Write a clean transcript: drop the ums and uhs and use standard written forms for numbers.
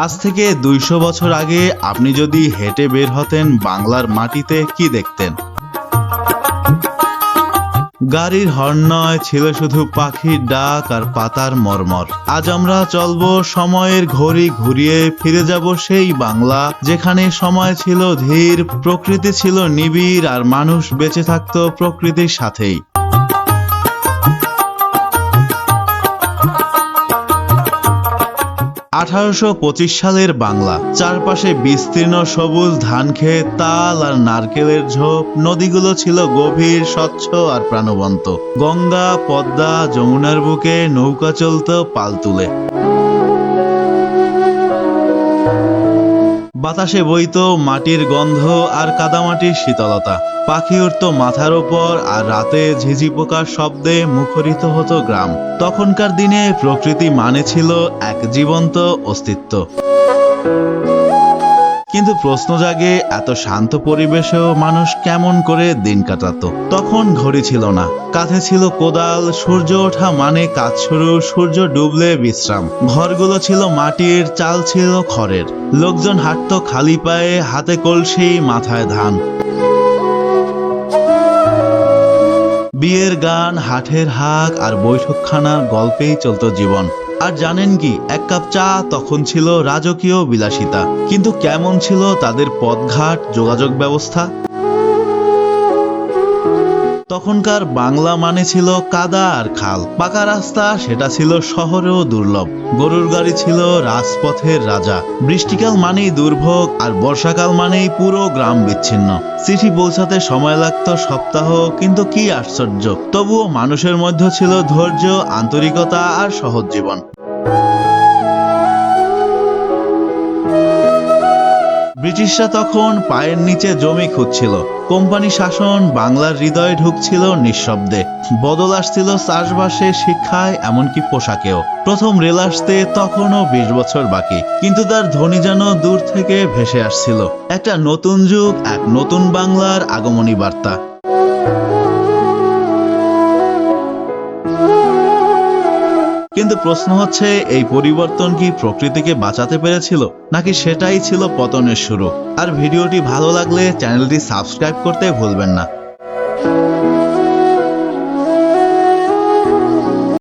আজ থেকে 200 বছর আগে আপনি যদি হেঁটে বের হতেন বাংলার মাটিতে কি দেখতেন? গাড়ির হর্ন নয়, ছিল শুধু পাখির ডাক আর পাতার মর্মর। আজ আমরা চলবো সময়ের ঘড়ি ঘুরিয়ে, ফিরে যাব সেই বাংলা যেখানে সময় ছিল ধীর, প্রকৃতি ছিল নিবিড় আর মানুষ বেঁচে থাকতো প্রকৃতির সাথেই। 1825 সালের বাংলা। চারপাশে বিস্তীর্ণ সবুজ ধানক্ষেত, তাল আর নারকেলের ঝোপ। নদীগুলো ছিল গভীর, স্বচ্ছ আর প্রাণবন্ত। গঙ্গা, পদ্মা, যমুনার বুকে নৌকা চলতো পাল তুলে। বাতাসে বইতো মাটির গন্ধ আর কাদামাটির শীতলতা। পাখি উড়তো মাথার ওপর আর রাতে ঝিঝি পোকার শব্দে মুখরিত হতো গ্রাম। তখনকার দিনে প্রকৃতি মানে ছিল এক জীবন্ত অস্তিত্ব। কিন্তু প্রশ্ন জাগে, এত শান্ত পরিবেশেও মানুষ কেমন করে দিন কাটাতো? তখন ঘড়ি ছিল না, কাঁধে ছিল কোদাল। সূর্য ওঠা মানে কাজ শুরু, সূর্য ডুবলে বিশ্রাম। ঘরগুলো ছিল মাটির, চাল ছিল খড়ের। লোকজন হাঁটতো খালি পায়ে, হাতে কলসি, মাথায় ধান। বিয়ের গান, হাটের হাক আর বৈঠকখানার গল্পেই চলতো জীবন। আর জানেন কি, এক কাপ চা তখন ছিল রাজকীয় বিলাসিতা। কিন্তু কেমন ছিল তাদের পথঘাট, যোগাযোগ ব্যবস্থা? তখনকার বাংলা মানে ছিল কাদা আর খাল। পাকা রাস্তা সেটা ছিল শহরেও দুর্লভ। গরুর গাড়ি ছিল রাজপথের রাজা। বৃষ্টিকাল মানেই দুর্ভোগ আর বর্ষাকাল মানেই পুরো গ্রাম বিচ্ছিন্ন। চিঠি পৌঁছাতে সময় লাগতো সপ্তাহ, কিন্তু কি আশ্চর্য, তবুও মানুষের মধ্যে ছিল ধৈর্য, আন্তরিকতা আর সহজ জীবন। ব্রিটিশরা তখন পায়ের নিচে জমি খুঁজছিল। কোম্পানি শাসন বাংলার হৃদয়ে ঢুকছিল নিঃশব্দে। বদল আসছিল চাষবাসে, শিক্ষায়, এমনকি পোশাকেও। প্রথম রেল আসতে তখনও 20 বছর বাকি, কিন্তু তার ধ্বনি যেন দূর থেকে ভেসে আসছিল। একটা নতুন যুগ, এক নতুন বাংলার আগমনী বার্তা। কিন্তু প্রশ্ন হচ্ছে, এই পরিবর্তন কি প্রকৃতিকে বাঁচাতে পেরেছিল, নাকি সেটাই ছিল পতনের শুরু? আর ভিডিওটি ভালো লাগলে চ্যানেলটি সাবস্ক্রাইব করতে ভুলবেন না।